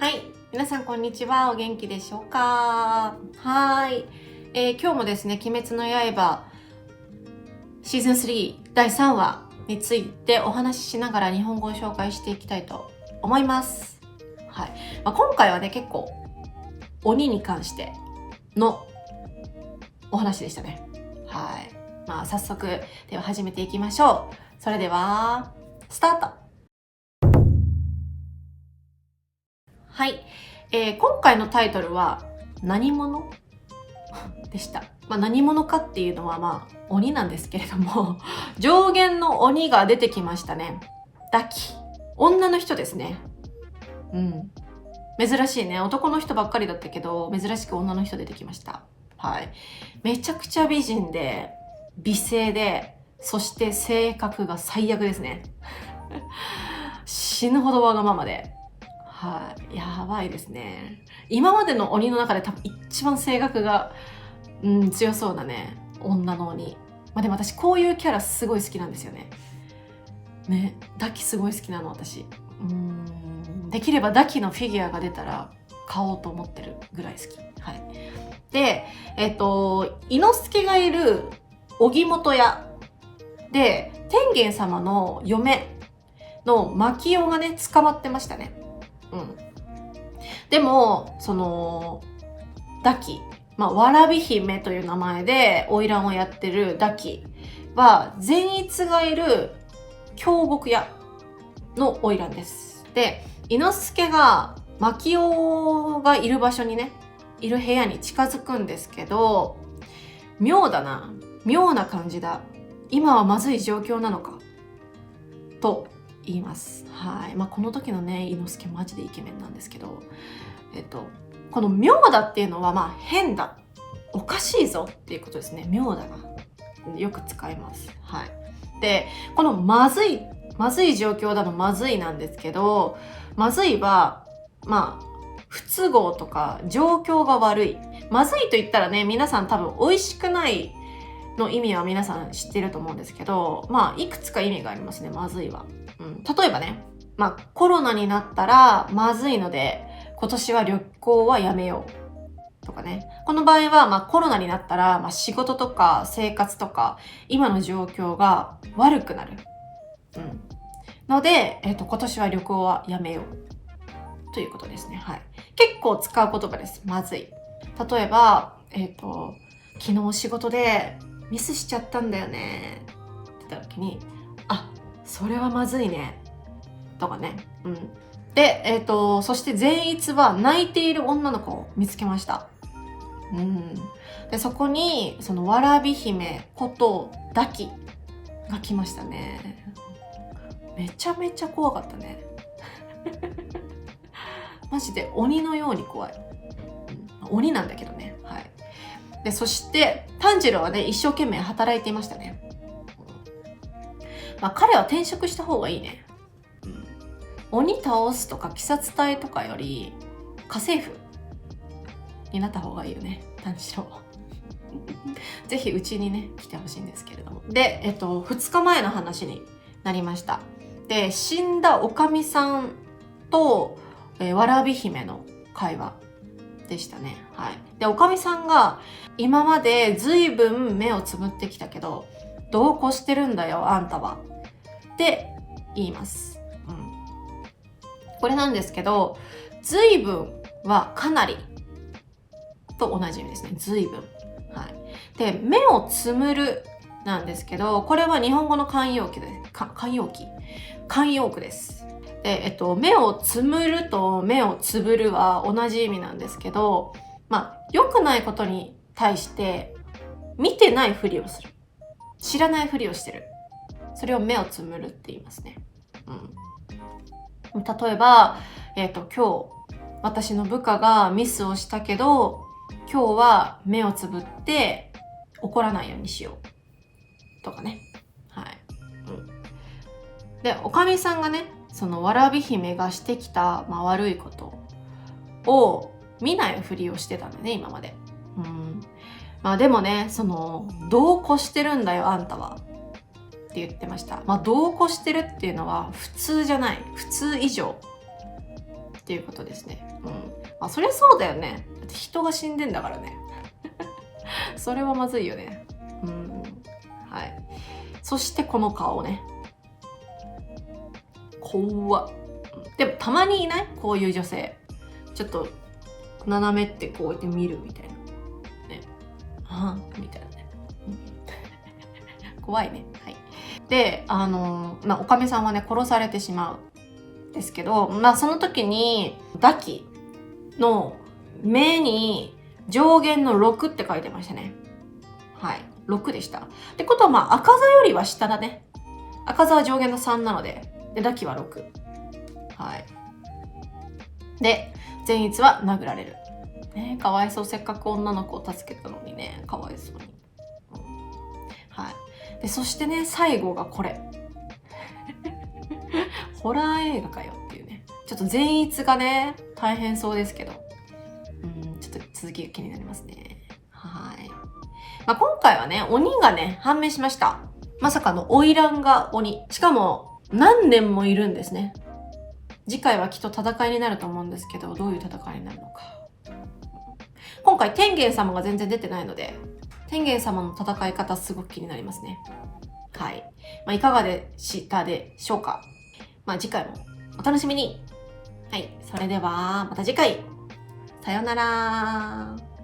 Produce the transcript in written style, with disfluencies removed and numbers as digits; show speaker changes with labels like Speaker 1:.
Speaker 1: はい。皆さん、こんにちは。お元気でしょうか？はい。今日もですね、鬼滅の刃シーズン3第3話についてお話ししながら日本語を紹介していきたいと思います。はい。今回はね、結構鬼に関してのお話でしたね。はい。早速、では始めていきましょう。それでは、スタート。はい。今回のタイトルは何者でした。何者かっていうのは鬼なんですけれども上限の鬼が出てきましたね。ダキ。女の人ですね。珍しいね。男の人ばっかりだったけど、珍しく女の人出てきました。はい。めちゃくちゃ美人で、美声で、そして性格が最悪ですね。死ぬほどわがままで。はい。やばいですね。今までの鬼の中で多分一番性格が、強そうなね、女の鬼。でも私こういうキャラすごい好きなんですよね。ね、ダキすごい好きなの私。できればダキのフィギュアが出たら買おうと思ってるぐらい好き。はい。で、伊之助がいる荻本屋で天元様の嫁の牧代がね捕まってましたね。でもそのダキ、わらび姫という名前で花魁をやってるダキは善逸がいる京極屋の花魁です。で、伊之助が牧代がいる場所にね、いる部屋に近づくんですけど、妙だな、妙な感じだ、今はまずい状況なのかと言います。はい。この時のね、伊之助マジでイケメンなんですけど、この妙だっていうのは変だ、おかしいぞっていうことですね。妙だな、よく使います。はい。で、このまずい状況だのまずいなんですけど、まずいは不都合とか状況が悪い。まずいと言ったらね、皆さん多分美味しくないの意味は皆さん知ってると思うんですけど、いくつか意味がありますね、まずいは。例えばね、コロナになったらまずいので今年は旅行はやめようとかね。この場合はコロナになったら仕事とか生活とか今の状況が悪くなる。ので、今年は旅行はやめようということですね。はい。結構使う言葉です。まずい。例えば、昨日仕事でミスしちゃったんだよねって言った時に、それはまずいねとかね。で、そして善逸は泣いている女の子を見つけました。で、そこにそのわらび姫ことダキが来ましたね。めちゃめちゃ怖かったね。マジで鬼のように怖い。鬼なんだけどね。はい。で、そして炭治郎はね、一生懸命働いていましたね。彼は転職した方がいいね。鬼倒すとか鬼殺隊とかより家政婦になった方がいいよね、炭治郎。ぜひうちにね来てほしいんですけれども。で、2日前の話になりました。で、死んだおかみさんと、わらび姫の会話でしたね。はい。で、おかみさんが今までずいぶん目をつぶってきたけど、どうこしてるんだよあんたはって言います。これなんですけど、ずいぶんはかなりと同じ意味ですね。ずいぶん。はい。で、目をつむるなんですけど、これは日本語の慣用句です。慣用句です。で、目をつむると目をつぶるは同じ意味なんですけど、良くないことに対して見てないふりをする。知らないふりをしてる。それを目をつむるって言いますね。例えば、今日私の部下がミスをしたけど、今日は目をつぶって怒らないようにしようとかね。はい。で、おかみさんがね、そのわらび姫がしてきた、悪いことを見ないふりをしてたんだね、今まで。でもね、そのどうこしてるんだよあんたはって言ってました。どうこしてるっていうのは普通じゃない、普通以上っていうことですね。まあ、そりゃそうだよね。だって人が死んでんだからね。それはまずいよね。はい。そしてこの顔ね。怖っ。でもたまにいない？こういう女性。ちょっと斜めってこうやって見るみたいな。ね。みたいなね。怖いね。はい。で、おかみさんはね、殺されてしまうんですけど、その時に、ダキの目に上限の6って書いてましたね。はい。6でした。ってことは赤座よりは下だね。赤座は上限の3なので、で、ダキは6。はい。で、善逸は殴られる。ね、かわいそう。せっかく女の子を助けたのにね、かわいそうに。はい。で、そしてね、最後がこれ。ホラー映画かよっていうね。ちょっと善逸がね、大変そうですけど。ちょっと続きが気になりますね。はい。今回はね、鬼がね、判明しました。まさかの花魁が鬼。しかも、何年もいるんですね。次回はきっと戦いになると思うんですけど、どういう戦いになるのか。今回、天元様が全然出てないので、天元様の戦い方すごく気になりますね。はい。いかがでしたでしょうか。次回もお楽しみに。はい。それでは、また次回。さようなら。